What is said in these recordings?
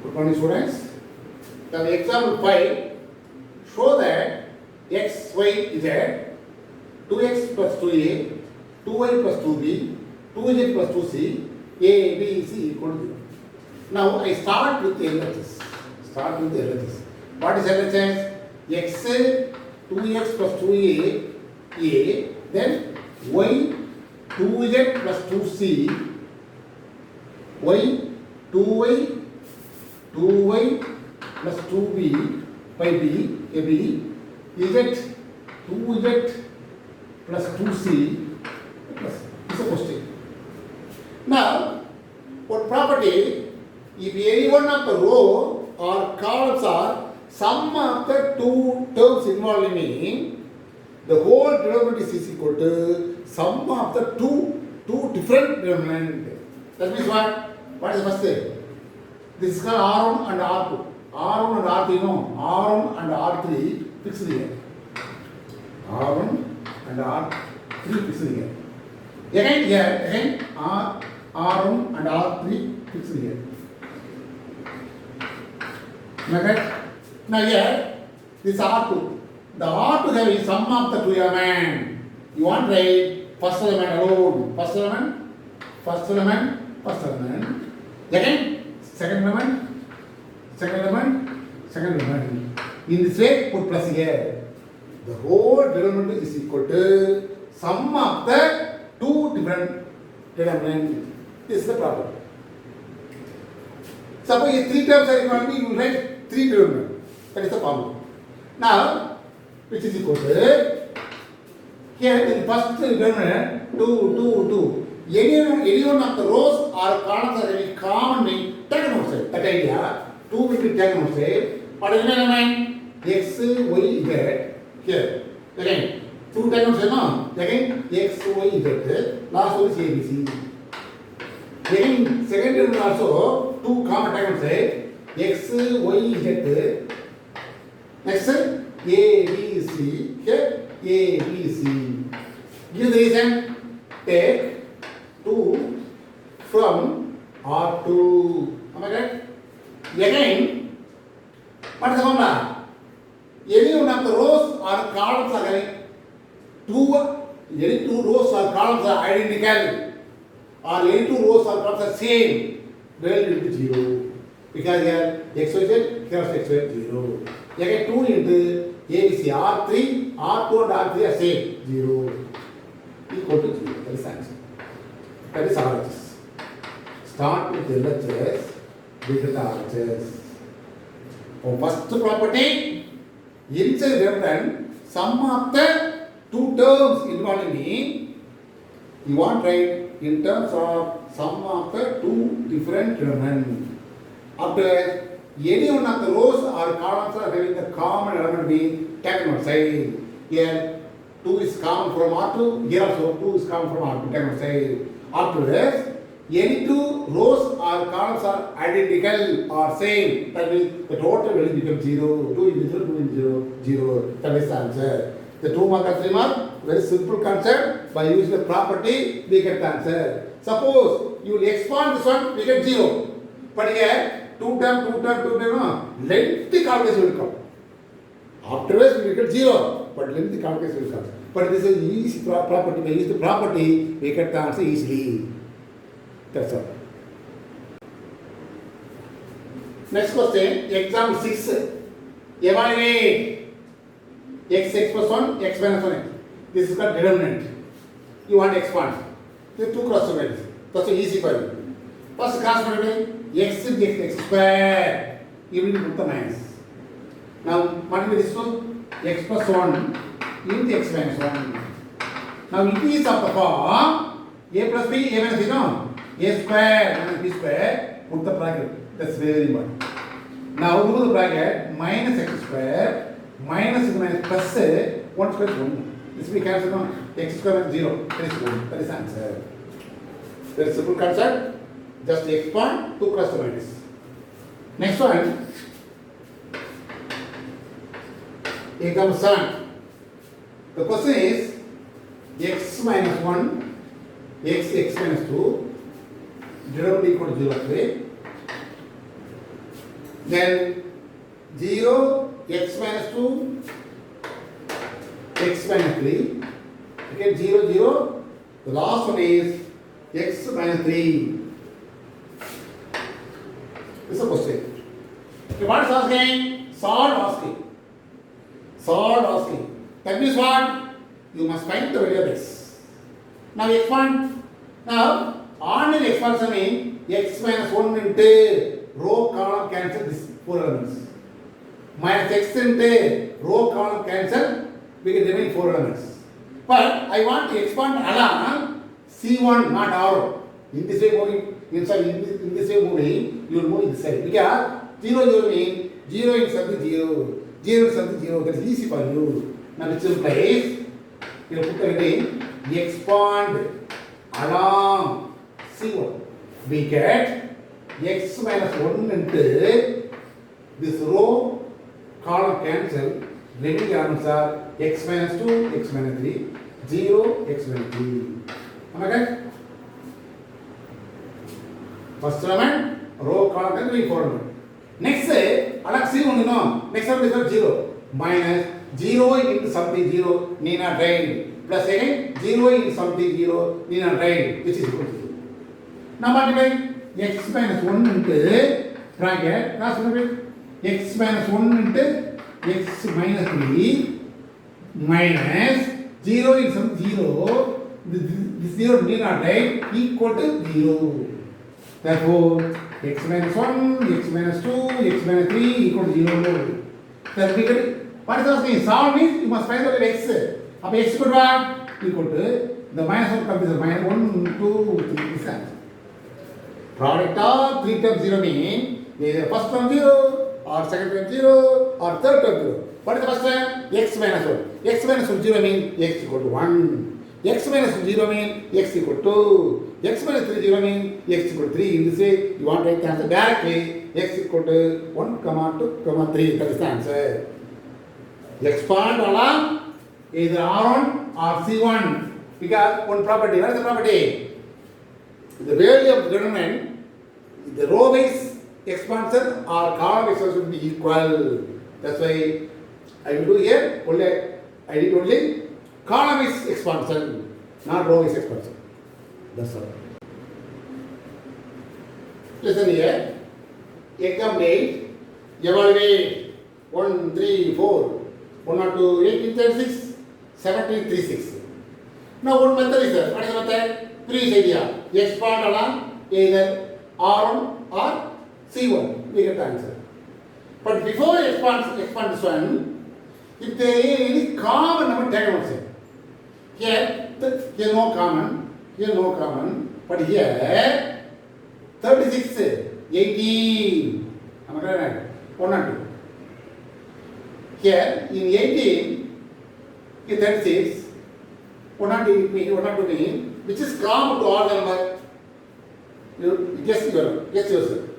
Good morning, students. Now, example 5, show that x, y, z, 2x plus 2a, 2y plus 2b, 2z plus 2c, a, b, c equal to 0. Now, I start with LHS. What is LHS? X, 2x plus 2a, a, then y, 2z plus 2c, y, 2y, 2y plus 2b by b, a b, z, 2z plus 2c plus, is a question. Now, what property, if any one of the row or columns are sum of the two terms involved in the whole denominator is equal to sum of the two different denominators. That means what? What is the first thing? This is called R1 and R2. R1 and R3, no. R1 and R3 fixed here. R1 and R3 fixed here. Again R1 and R3 fixed here. Okay? Now here, this is R2. The R2 having sum of the two elements. You want to write first element alone. First element. Again, second element. In this way, put plus here. The whole denominator is equal to sum of the two different denominators. This is the problem. Suppose if three terms are equal, you will write three denominators. That is the problem. Now, which is equal to, here in first denominator, 2. Any one of the rows or columns are having common name taken outside. That idea, 2 will be taken outside. What is the element? X, Y, Z. Here. Again, 2 taken outside, no? Again, X, Y, Z. Last one is A, B, C. Again, second element also, 2 common taken outside. X, Y, Z. Next, A, B, C. Here, A, B, C. Give the reason. Take 2 from R2. Am I right? Again, what is the formula? Any one of the rows or columns are having any two rows or columns are identical, or any two rows or columns are same, value will be 0. Because here x, y, z, here x, y, 0. Again 2 into A, B, C, R3 and R3 are same, 0. Equal to 0. That is the answer. That is RHS. Start with LHS, become the RHS. For first property, inside reference, sum of the two terms involved in, you want to write in terms of sum of the two different denominators. After any one of the rows or columns are having the common element being taken outside. Here 2 is common from R2, here also 2 is common from R2, taken outside. Afterwards, any two rows or columns are identical or same. That means the total will become 0. 2 is 0, 2 is 0. That is the answer. The 2 mark and 3 mark, very simple concept. By using the property, we get the answer. Suppose you will expand this one, we get 0. But here, 2 times, no? Lengthy calculation will come. Afterwards, we get 0. But lengthy calculation will come. But this is easy property. By using the property, we get the answer easily. That's all. Next question, example 6. Evaluate x plus 1, x minus 1. This is called determinant. You want to expand. There are two cross products. That's easy for you. First cross product, x is x square. You will put the minus. Now, what will this one? X plus 1 into x minus 1. Now, it is of the form a plus b, a minus b, no? A square minus b square, put the bracket. That's very important. Now, do the bracket minus x square minus plus 1 square is 1. This will be cancelled, no? X square minus 0. That is 1. That is the answer. Very simple concept. Just expand 2 cross the minus. Next one. Example 7. The question is x minus 1, x minus 2, denominator equal to 0 3. then 0, x minus 2, x minus 3. Okay, 0, 0. The last one is x minus 3. This is a question. Okay, what is asking? Solve asking. Solve asking. That means what? You must find the value of x. Now x1. Now, ordinary expansion means x minus 1 into row column cancel this 4 elements. Minus x into row column cancel, we get remaining 4 elements. But I want to expand along C1, not R. In this way moving, in this way moving, you will move this side. Because 0, 0 means 0 is something 0. 0 is something 0. That is easy for you. Now which implies, you put the heading, expand along C1. We get x minus 1 into this row column cancel. Remaining elements are x minus 2, x minus 3, 0, x minus 3. Am I right? First element, row column cancel, we 4 element. Next, along C1, you know, next element is 0. Minus 0 into something 0, need not write. Plus again 0 into something 0, need not write, which is equal to 0. Now multiply x minus 1 into bracket, last one x minus 1 into x minus 3 minus 0 into something 0, this 0 need not write, equal to 0. Therefore, x minus 1, x minus 2, x minus 3 equal to 0. Then we get, what is asking? Solve means you must find the value of x. Now x equal to what? Equal to the minus 1 comes as minus 1, 2, 3 is answer. Product of 3 times 0 means either first term 0 or second term 0 or third term 0. What is the first term? X minus 1. X minus 1 0 means x equal to 1. X minus 0 means x equal to 2. X minus 3 0 means x equal to 3. In this way, you want to write the answer directly. X equal to 1, 2, 3. That is the answer. Expand along either R1 or C1 because one property. What is the property? The value of the determinant, the row wise expansion or column expansion will be equal. That's why I will do here only I did only column wise expansion, not row wise expansion. That's all. Listen here. Example 8. Evaluate 1, 3, 4. 1 or 2, 18, 36, 17, 36. Now one method is there. What is the method? Previous idea. Expand along either R1 or C1. We get the answer. But before expand this one, if there is any common number, take one say. Here no common, but here 36, 18. Am I right? 1 or 2. Here in 18, in 36, 1 or 2 mean, which is common to all the number. You guess yourself.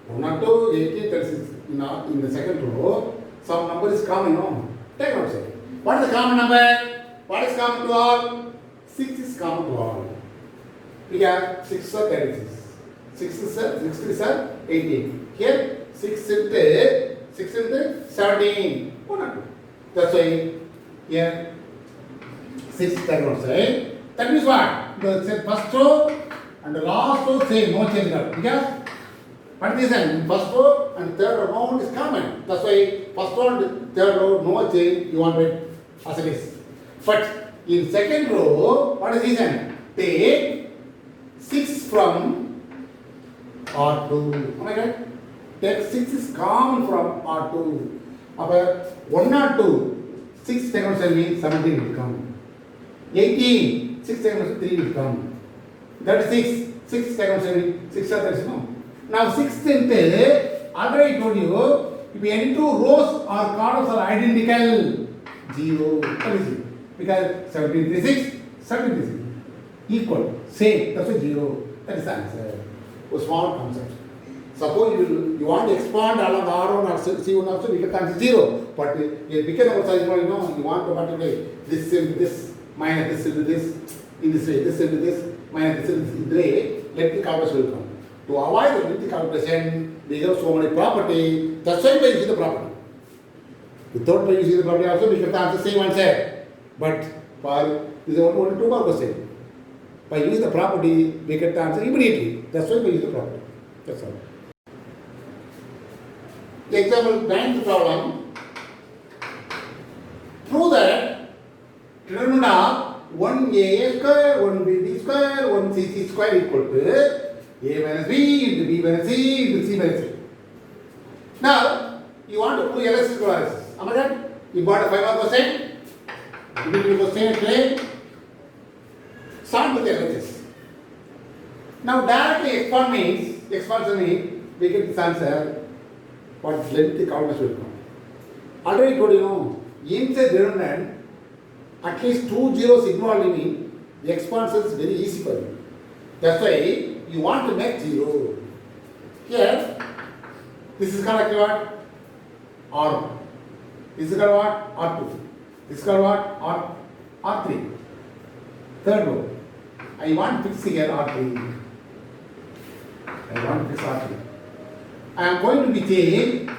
1 or 2, 18, 36. In the second row, some number is common, no? Take note, say. What is the common number? What is common to all? 6 is common to all. We have 6 are 36. 6 is 18. Here, 6 into 17. 1 or 2. That's why here 6 diagonal side. That means what? The first row and the last row same, no change at all. Because what is this? First row and third row is common. That's why first row and third row no change. You want it as it is. But in second row, what is the reason? Take 6 from R2. Am I right? Take 6 is common from R2. About 1 or 2, 6 diagonal side means 17 will come. 18, 6 diagonal 3 will come. 36, 6 diagonal side means 6 or 36, no. Now 6 into, already I told you, if any two rows or columns are identical, 0. What is it? Because 17, 36, 17, 36. Equal, same, that's why 0. That is the answer. A small concept. Suppose you want to expand along R1 or C1 also, we can consider 0. But because of size, you want to multiply this into this, minus this into this, in this way, this into this, minus this into this way, let the calculus will come. To avoid the limit calculation, we have so many property. That's why we use the property. Without using the property also, we can answer the same answer. But for this is only 2 more question. By using the property, we get the answer immediately. That's why we use the property. That's all. The example 9th problem. Prove that determinant of 1a square, 1b square, 1cc square equal to a minus b into b minus c into c minus c. Now, you want to prove LHS analysis. Am I right? You got a 5 mark question. You will do the question today. Start with the LHS. Now, directly expansion means we get this answer. What length the calculation will come. Already told you know, inside determinant, at least 2 zeros involved in the expansion is very easy for you. That's why you want to make 0. Here, this is called what? R1. This is called what? R2. This is called what? R3. Third row. I want to fix here R3. I want to fix R3. I am going to be saying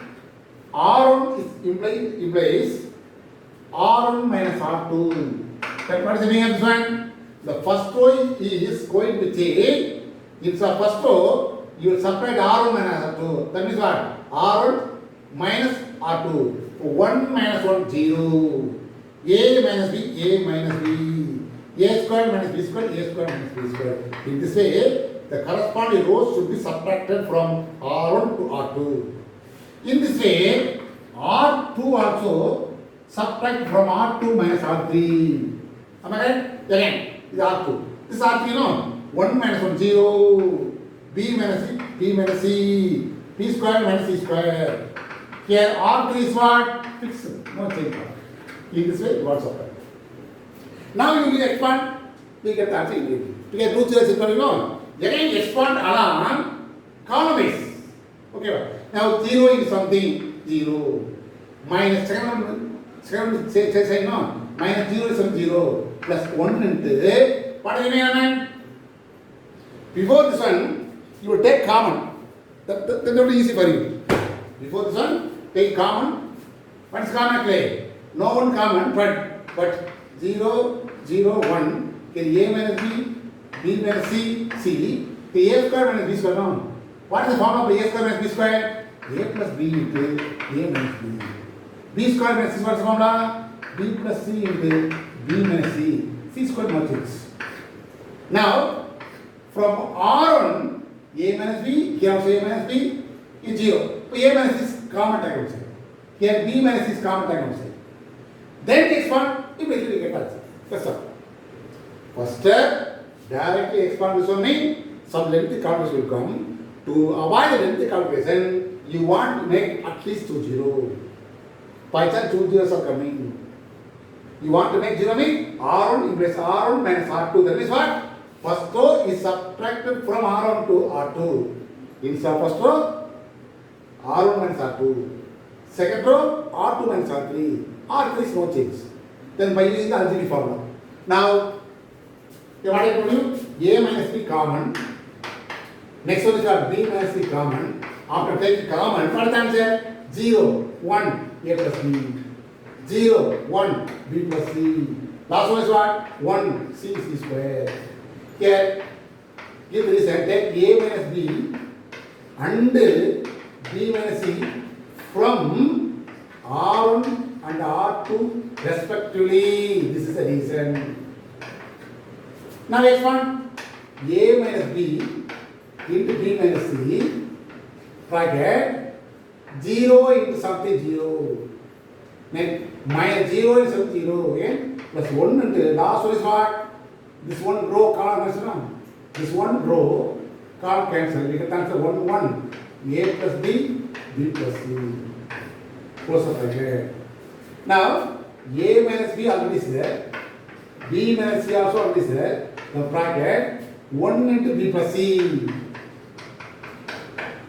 R1 implies R1 minus R2. That what is the meaning of this one? The first row is going to say, it's a first row, you will subtract R1 minus R2. That means what? R1 minus R2. 1 minus 1, 0. A minus B, A minus B. A square minus B square, A square minus B square. In this way, the corresponding rows should be subtracted from R1 to R2. In this way, R2 also subtract from R2 minus R3. Am I right? Again, this is R2. This is R3, you know. 1 minus 1, 0. B minus C, B minus C. B square minus C square. Here R3 is what? Fixed. No change. In this way, what subtract. Now you will expand, we get the answer immediately. We get 2 zeros equal, you know. Again, expand along column base. Okay, now 0 is something 0. Minus second say no. Minus 0 is something 0. Plus 1 into what is the meaning? Before this one, you will take common. That will be easy for you. Before this one, take common. What is common play? No one common, but 0, 0, 1. Can A minus B, B minus C, C. The A square minus B square no. What is the form of A square minus B square? A plus B into A minus B. B square minus C, what is the formula? B plus C into B minus C. C square matrix. Now, from R1, A minus B, here also A minus B is 0. So A minus is common tag outside. Here B minus is common tag outside. Then expand, immediately get answer. That's all. First step, directly expand this one means some lengthy calculation will come. To avoid the lengthy calculation, you want to make at least 2 zeros. By chance 2 zeros are coming. You want to make 0 means R1 implies R1 minus R2. That means what? First row is subtracted from R1 to R2. In first row, R1 minus R2. Second row, R2 minus R3. R3 is no change. Then by using the algebraic formula. Now, what I told you? A minus B common. Next one is called B minus C common. After taking common, what is the answer? 0, 1, A plus B. 0, 1, B plus C. Last one is what? 1, C square. Here, give the reason. Take A minus B and B minus C from R1 and R2 respectively. This is the reason. Now expand A minus B into B minus C bracket 0 into something 0. Then minus 0 is something 0 again plus 1 and last one is what? This one row column cancel. This one row column cancel. We can answer 1 1. A plus B, B plus C. Close up bracket. Now A minus B already is there. B minus C also already is there. The bracket 1 into B plus C.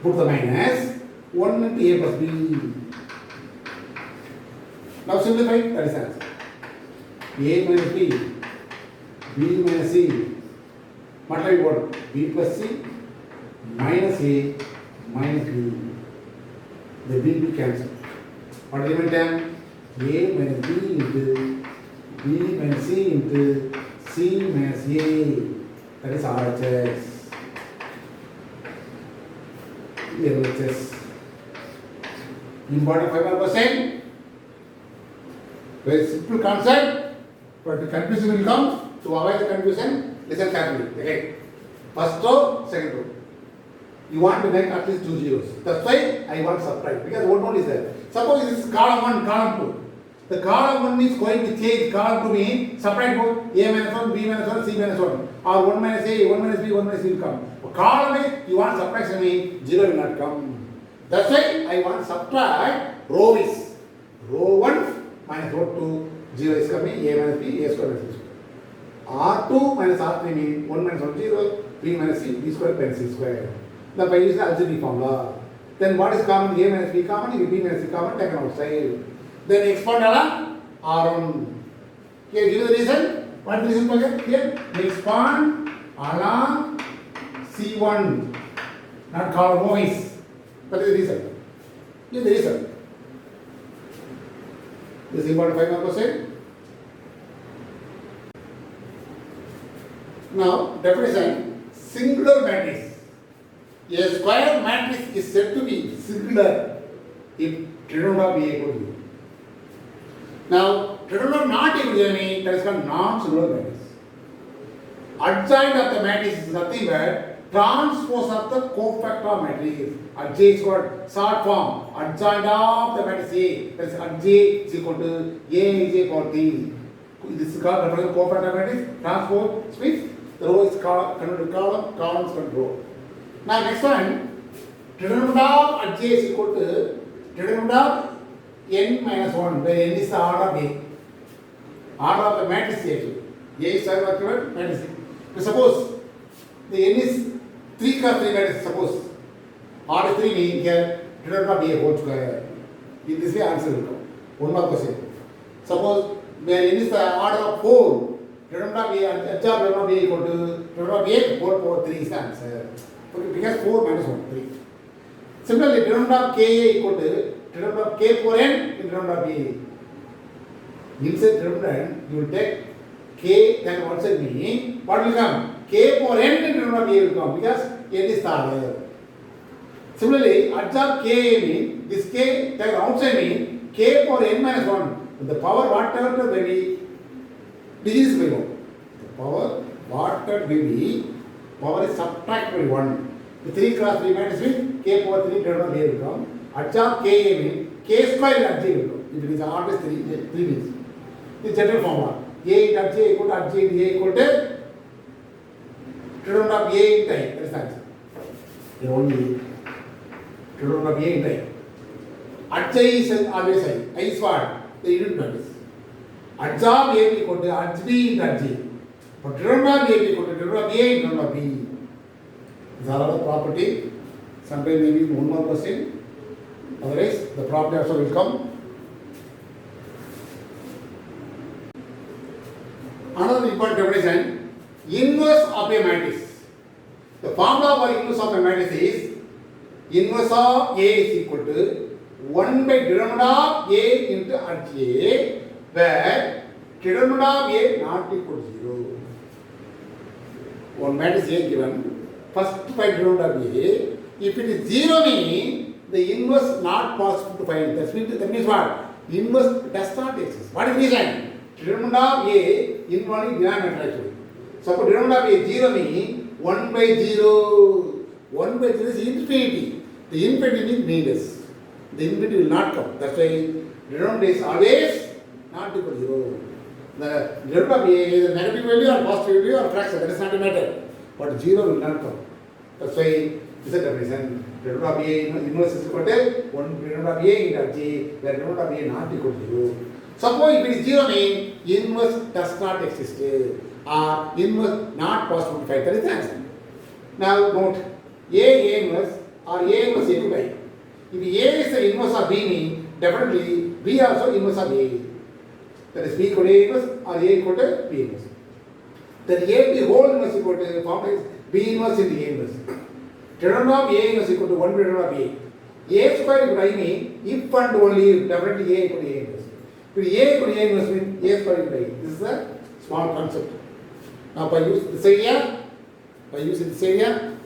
Put the minus 1 into A plus B. Now simplify, that is the answer. A minus B, B minus C. Multiply what? B plus C, minus A minus B. The B will cancel. What is the term? A minus B into B minus C into C minus A. That is RHS. LHS. Important 5%. Very simple concept, but the confusion will come. To avoid the confusion, listen carefully. Okay. First row, second row. You want to make at least 2 zeros. That's why I want subtract, because what node is there? Suppose this is column 1, column 2. The column 1 is going to change column 2 means subtract both A minus 1, B minus 1, C minus 1. Or 1 minus A, 1 minus B, 1 minus C will come. For column A, you want subtraction means 0 will not come. That's why I want subtract row is. Row 1 minus row 2, 0 is coming, A minus B, A square minus B square. R2 minus R3 means 1 minus 1, 0, B minus C, B square minus C square. The by using the algebraic formula. Then what is common? A minus B common, B minus C common, taken outside. Then expand along R1. Here, give the reason. What is the reason for that? Here, expand along C1. Not called voice. That is the reason. Give the reason. This is important 5%. Now, definition, singular matrix. A square matrix is said to be singular if trinomial be equal to 0. Now, trinomial not equal to 0 means that is called non-singular matrix. Adjoint of the matrix is nothing but transpose of the cofactor matrix. Adj is called short form. Adjoint of the matrix A. That is Adj is equal to A is equal to T. This is called reference to cofactor matrix. Transpose means the row is converted to column, column is converted to row. Now next one, trinomial of Adj is equal to trinomial of n minus 1, where n is the order of A. Order of the matrix A. A is the order of matrix A. Suppose the n is 3 cross 3 matrix, suppose. Order 3 means here trinomial of A whole square. In this way answer will come. One more question. Suppose where n is the order of 4, trinomial of A, trinomial of A equal to trinomial of A whole power 3 is the answer. Okay, because 4 minus 1, 3. Similarly, trinomial of Ka equal to trinomial of K power n in trinomial of A. Inside trinomial, you will take K then outside mean, what will come? K power n in trinomial of A will come because n is the order. Similarly, adjoint Ka mean, this K taken outside mean, K power n minus 1. The power whatever may be, digits by 1. The power whatever may be, power is subtracted by 1. The 3 cross 3 minus means K power 3 trinomial A will come. Adjoint Ka means K square in Adj will come. If it is always 3 means. The general formula. A into Adj equal to Adj into A equal to trinomial of A into I. That is the answer. The only trinomial of A into I. Adj is always I. I is what? The unit matrix. Adjoint A equal to Adj into Adj. For trinomial of A equal to trinomial of A into trinomial of B. These are all the property. Sometimes maybe one more question. Otherwise, the property also will come. Another important definition, inverse of a matrix. The formula for inverse of a matrix is inverse of A is equal to 1 by trinomial of A into Adj, where trinomial of A not equal to 0. One matrix A given, first find trinomial of A. If it is 0 means the inverse not possible to find. That means what? Inverse does not exist. What is the reason? Trinomial of A involving denominator actually. So trinomial of A 0 means 1 by 0. 1 by 0 is infinity. The infinity means meaningless. The infinity will not come. That's why denominator is always not equal to 0. The denominator of A is a negative value or positive value or fraction. That is not a matter. But 0 will not come. That's why this is a definition. Trinomial of A inverse is equal to 1 trinomial of A into Adj, where trinomial of A not equal to 0. Suppose if it is 0 means inverse does not exist or inverse not possible to find. That is the answer. Now note A inverse or A inverse equal to I. If A is the inverse of B means definitely B also inverse of A. That is B equal to A inverse or A equal to B inverse. Then A B whole inverse equal to formula is B inverse into A inverse. determinant of A inverse equal to 1 determinant of A. A square equal to I mean if and only if definitely A equal to A inverse. If A equal to A inverse means A square equal to A. This is a small concept. Now by using this area,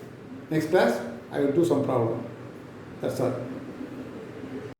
next class I will do some problem. That's all.